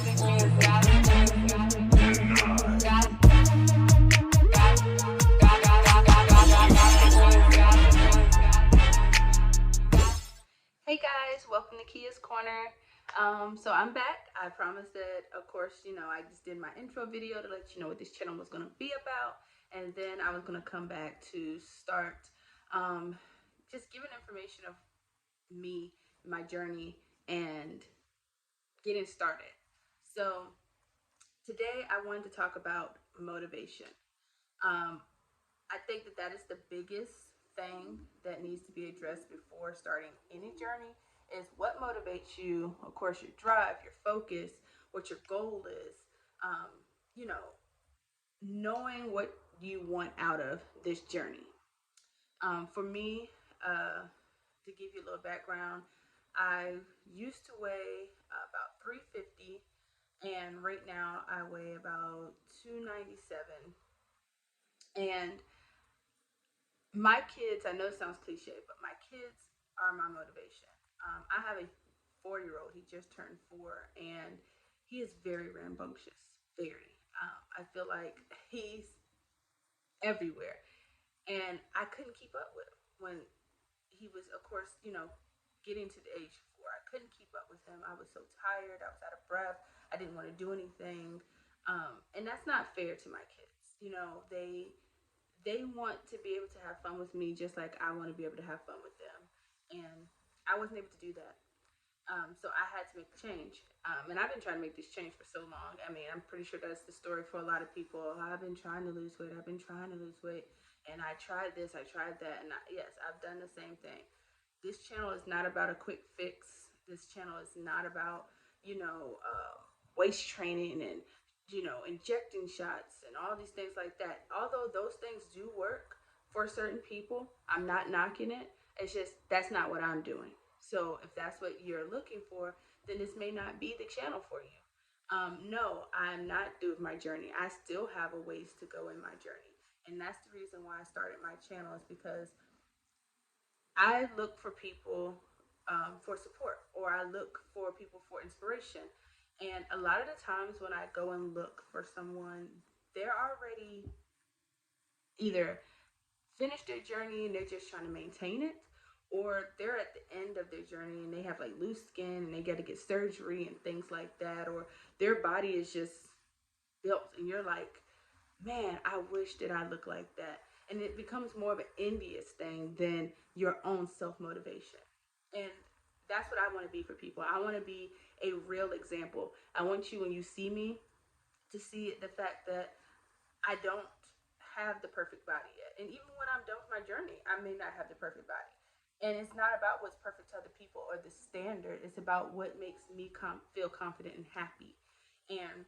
Hey guys, welcome to Keeyah's Corner. So I'm back. I promised that, of course, I just did my intro video to let you know what this channel was going to be about. And then I was going to come back to start just giving information of me, my journey, and getting started. So today I wanted to talk about motivation. Um, I think that is the biggest thing that needs to be addressed before starting any journey is what motivates you, of course, your drive, your focus, what your goal is, um, you know, knowing what you want out of this journey. For me, to give you a little background, I used to weigh about 350, and right now I weigh about 297. And my kids, I know it sounds cliche, but my kids are my motivation. I have a 4-year-old. He just turned 4, and he is very rambunctious. Very. I feel like he's everywhere, and I couldn't keep up with him when he was, of course, getting to the age of 4. I couldn't keep up with him. I was so tired. I was out of breath. I didn't want to do anything, and that's not fair to my kids. They want to be able to have fun with me just like I want to be able to have fun with them. And I wasn't able to do that. So I had to make the change. And I've been trying to make this change for so long. I mean, I'm pretty sure that's the story for a lot of people. I've been trying to lose weight. I've been trying to lose weight. And I tried this, I tried that. And yes, I've done the same thing. This channel is not about a quick fix. This channel is not about, waist training and injecting shots and all these things like that. Although those things do work for certain people, I'm not knocking it. It's just that's not what I'm doing. So if that's what you're looking for, then this may not be the channel for you. No, I'm not through with my journey. I still have a ways to go in my journey. And that's the reason why I started my channel, is because I look for people for support, or I look for people for inspiration. And a lot of the times when I go and look for someone, they're already either finished their journey and they're just trying to maintain it, or they're at the end of their journey and they have like loose skin and they got to get surgery and things like that, or their body is just built and you're like, man, I wish that I looked like that. And it becomes more of an envious thing than your own self-motivation. And that's what I want to be for people. I want to be a real example. I want you, when you see me, to see the fact that I don't have the perfect body yet. And even when I'm done with my journey, I may not have the perfect body. And it's not about what's perfect to other people or the standard. It's about what makes me feel confident and happy. And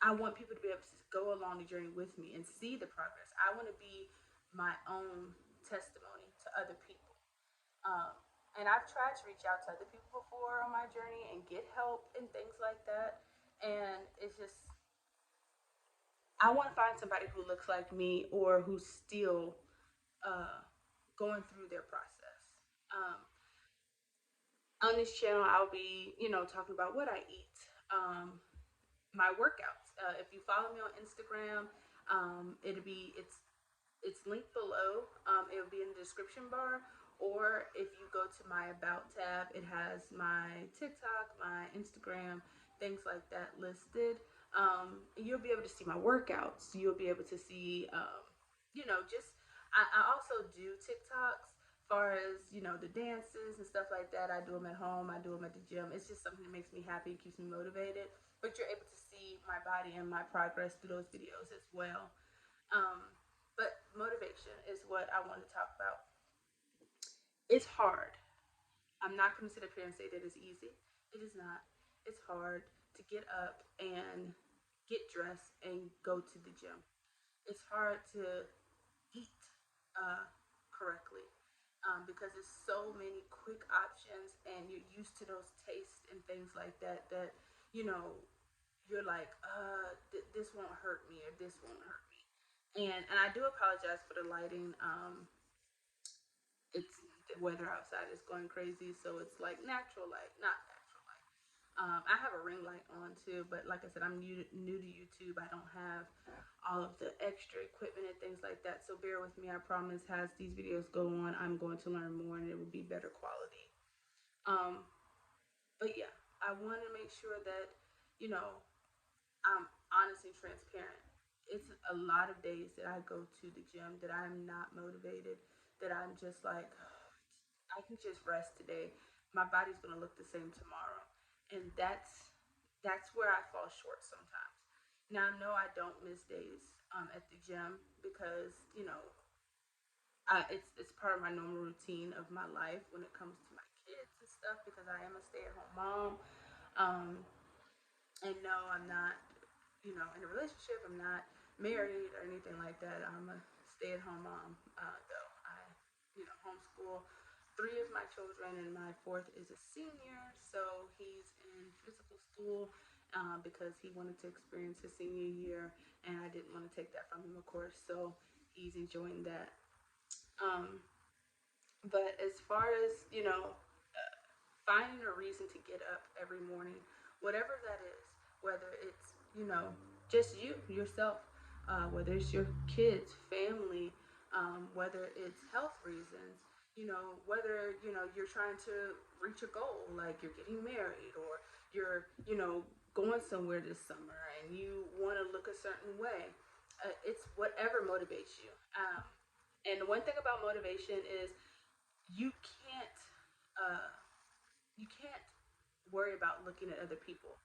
I want people to be able to go along the journey with me and see the progress. I want to be my own testimony to other people. Um, and I've tried to reach out to other people before on my journey and get help and things like that. And it's just, I want to find somebody who looks like me or who's still uh, going through their process. Um, on this channel, I'll be, talking about what I eat, my workouts. If you follow me on Instagram, it's linked below. It'll be in the description bar, or if you go to my About tab, it has my TikTok, my Instagram, things like that listed. You'll be able to see my workouts. You'll be able to see, just I also do TikToks. As far as the dances and stuff like that, I do them at home. I do them at the gym. It's just something that makes me happy, keeps me motivated. But you're able to see my body and my progress through those videos as well. Um, but motivation is what I want to talk about. It's hard. I'm not going to sit up here and say that it's easy. It is not. It's hard to get up and get dressed and go to the gym. It's hard to eat correctly, because there's so many quick options and you're used to those tastes and things like that, you're like, this won't hurt me, or this won't hurt me. And I do apologize for the lighting. It's The weather outside is going crazy, so it's like natural light, not natural light. I have a ring light on too, but like I said, I'm new to YouTube. I don't have all of the extra equipment and things like that. So bear with me. I promise as these videos go on, I'm going to learn more and it will be better quality. Um, but yeah, I want to make sure that, you know, I'm honest and transparent. It's a lot of days that I go to the gym that I'm not motivated, that I'm just like, I can just rest today. My body's gonna look the same tomorrow, and that's where I fall short sometimes. Now, no, I don't miss days at the gym because it's part of my normal routine of my life when it comes to my kids and stuff because I am a stay-at-home mom. Um, and no, I'm not in a relationship. I'm not married or anything like that. I'm a stay-at-home mom, though. I, homeschool three of my children, and my fourth is a senior, so he's in physical school because he wanted to experience his senior year, and I didn't want to take that from him, of course. So he's enjoying that. Um, but as far as finding a reason to get up every morning, whatever that is, whether it's, just yourself, whether it's your kids, family, whether it's health reasons, whether, you're trying to reach a goal, like you're getting married or you're, going somewhere this summer and you want to look a certain way. It's whatever motivates you. And the one thing about motivation is you can't, uh, you can't worry about looking at other people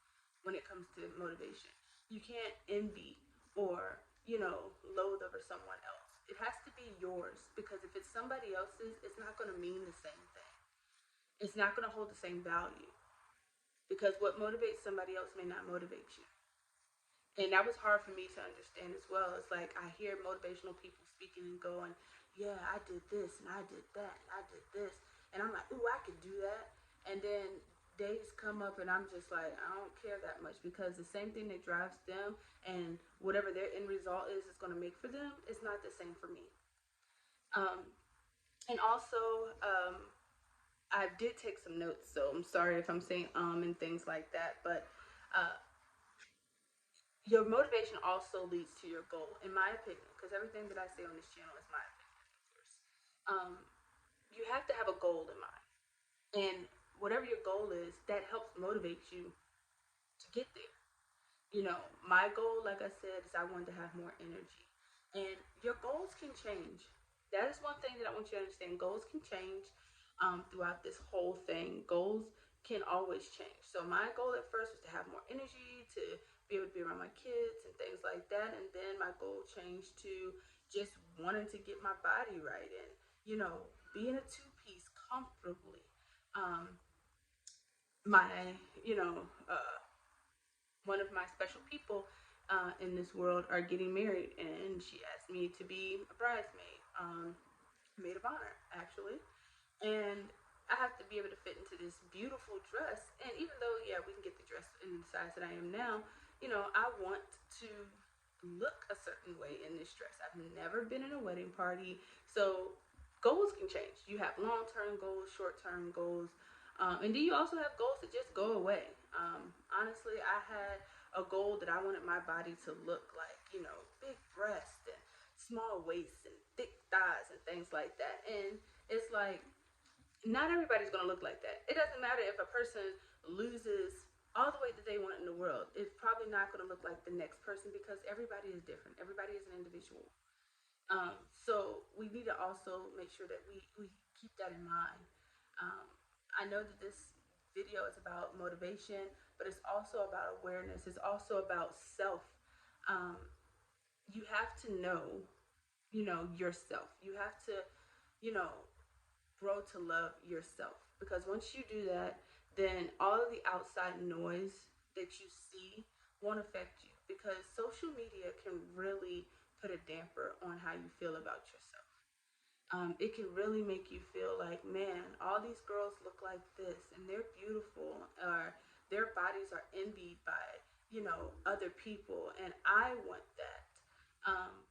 when it comes to motivation. You can't envy or, loathe over someone else. It has to be yours because if it's somebody else's, it's not going to mean the same thing. It's not going to hold the same value because what motivates somebody else may not motivate you. And that was hard for me to understand as well. It's like I hear motivational people speaking and going, "Yeah, I did this and I did that and I did this," and I'm like, "Ooh, I could do that." And then days come up and I'm just like, I don't care that much because the same thing that drives them and whatever their end result is going to make for them is not the same for me. Um, and also, I did take some notes, so I'm sorry if I'm saying and things like that, but. Uh, your motivation also leads to your goal, in my opinion, because everything that I say on this channel is my opinion, of course. Um, you have to have a goal in mind, and whatever your goal is, that helps motivate you to get there. My goal, like I said, is I wanted to have more energy, and your goals can change. That is one thing that I want you to understand. Goals can change throughout this whole thing. Goals can always change. So my goal at first was to have more energy, to be able to be around my kids and things like that. And then my goal changed to just wanting to get my body right and, be in a two-piece comfortably. Um, my, you know, uh, one of my special people in this world are getting married, and she asked me to be a bridesmaid, maid of honor, actually. And I have to be able to fit into this beautiful dress. And even though, yeah, we can get the dress in the size that I am now, I want to look a certain way in this dress. I've never been in a wedding party, so goals can change. You have long-term goals, short-term goals, and then you also have goals that just go away. Honestly, I had a goal that I wanted my body to look like, big breasts and small waists and thick thighs and things like that. And it's like not everybody's going to look like that. It doesn't matter if a person loses all the weight that they want in the world. It's probably not going to look like the next person because everybody is different. Everybody is an individual. So we need to also make sure that we keep that in mind. Um, I know that this video is about motivation, but it's also about awareness. It's also about self. Um, you have to know, yourself. You have to, you know, grow to love yourself because once you do that, then all of the outside noise that you see won't affect you because social media can really put a damper on how you feel about yourself. It can really make you feel like, man, all these girls look like this and they're beautiful, or their bodies are envied by, other people, and I want that.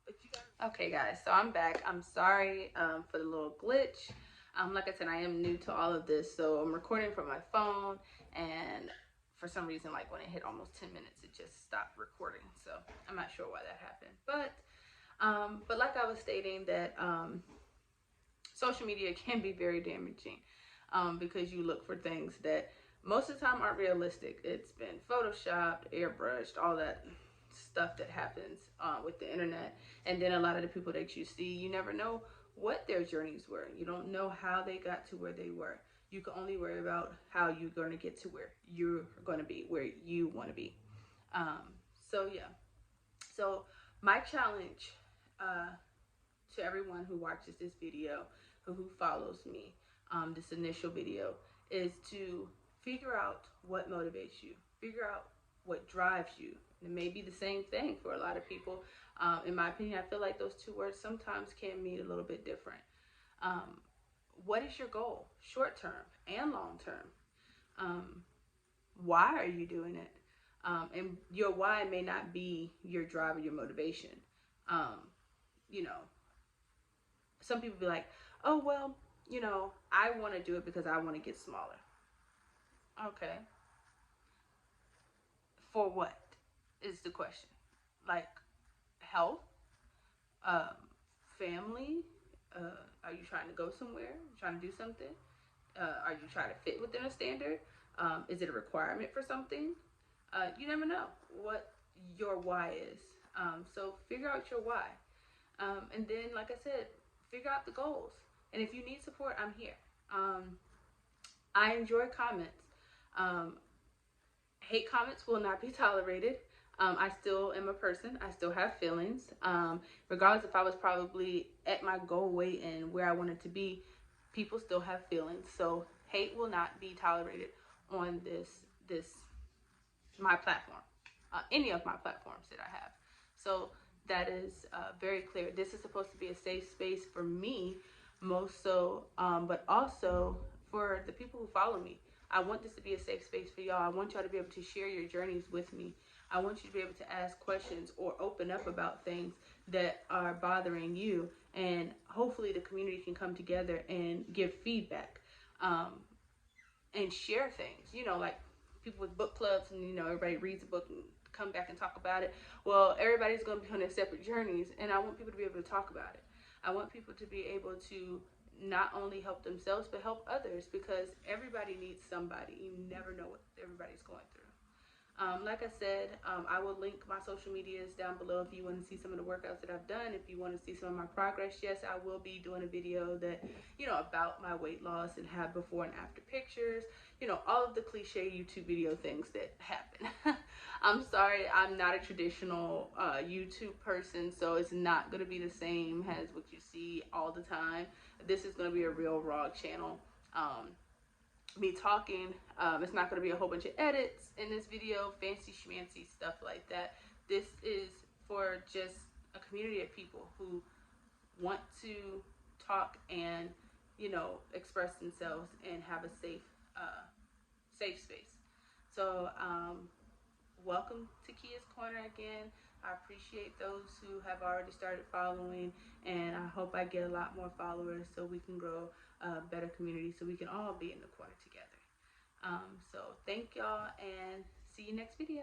But you guys, okay, guys, so I'm back. I'm sorry for the little glitch. Like I said, I am new to all of this, so I'm recording from my phone, and for some reason, like when it hit almost 10 minutes, it just stopped recording. So I'm not sure why that happened. But like I was stating, that social media can be very damaging, because you look for things that most of the time aren't realistic. It's been photoshopped, airbrushed, all that stuff that happens with the internet. And then a lot of the people that you see, you never know what their journeys were. You don't know how they got to where they were. You can only worry about how you're going to get to where you're going to be, where you want to be. So yeah. So my challenge to everyone who watches this video, who follows me, this initial video, is to figure out what motivates you. Figure out what drives you. It may be the same thing for a lot of people. In my opinion, I feel like those two words sometimes can mean a little bit different. What is your goal, short term and long term? Why are you doing it? And your why may not be your drive or your motivation. You know, some people be like, oh, well, you know, I want to do it because I want to get smaller. Okay. For what is the question? Like health, um, family? Are you trying to go somewhere? Trying to do something? Are you trying to fit within a standard? Is it a requirement for something? You never know what your why is. So figure out your why. And then, like I said, figure out the goals. And if you need support, I'm here. I enjoy comments. Hate comments will not be tolerated. I still am a person. I still have feelings. Regardless if I was probably at my goal weight and where I wanted to be, people still have feelings. So hate will not be tolerated on my platform, any of my platforms that I have. So that is very clear. This is supposed to be a safe space for me, most so, but also for the people who follow me. I want this to be a safe space for y'all. I want y'all to be able to share your journeys with me. I want you to be able to ask questions or open up about things that are bothering you. And hopefully the community can come together and give feedback, and share things. You know, like people with book clubs, and, you know, everybody reads a book and come back and talk about it. Well, everybody's going to be on their separate journeys, and I want people to be able to talk about it. I want people to be able to not only help themselves, but help others, because everybody needs somebody. You never know what everybody's going through. Like I said, I will link my social medias down below if you want to see some of the workouts that I've done. If you want to see some of my progress, yes, I will be doing a video that, you know, about my weight loss and have before and after pictures, you know, all of the cliche YouTube video things that happen. I'm sorry, I'm not a traditional YouTube person, so it's not going to be the same as what you see all the time. This is going to be a real raw channel. Me talking, it's not going to be a whole bunch of edits in this video, fancy schmancy stuff like that. This is for just a community of people who want to talk and, you know, express themselves and have a safe space. So welcome to Keeyah's Corner again. I appreciate those who have already started following, and I hope I get a lot more followers so we can grow a better community, so we can all be in the corner together. So thank y'all, and see you next video.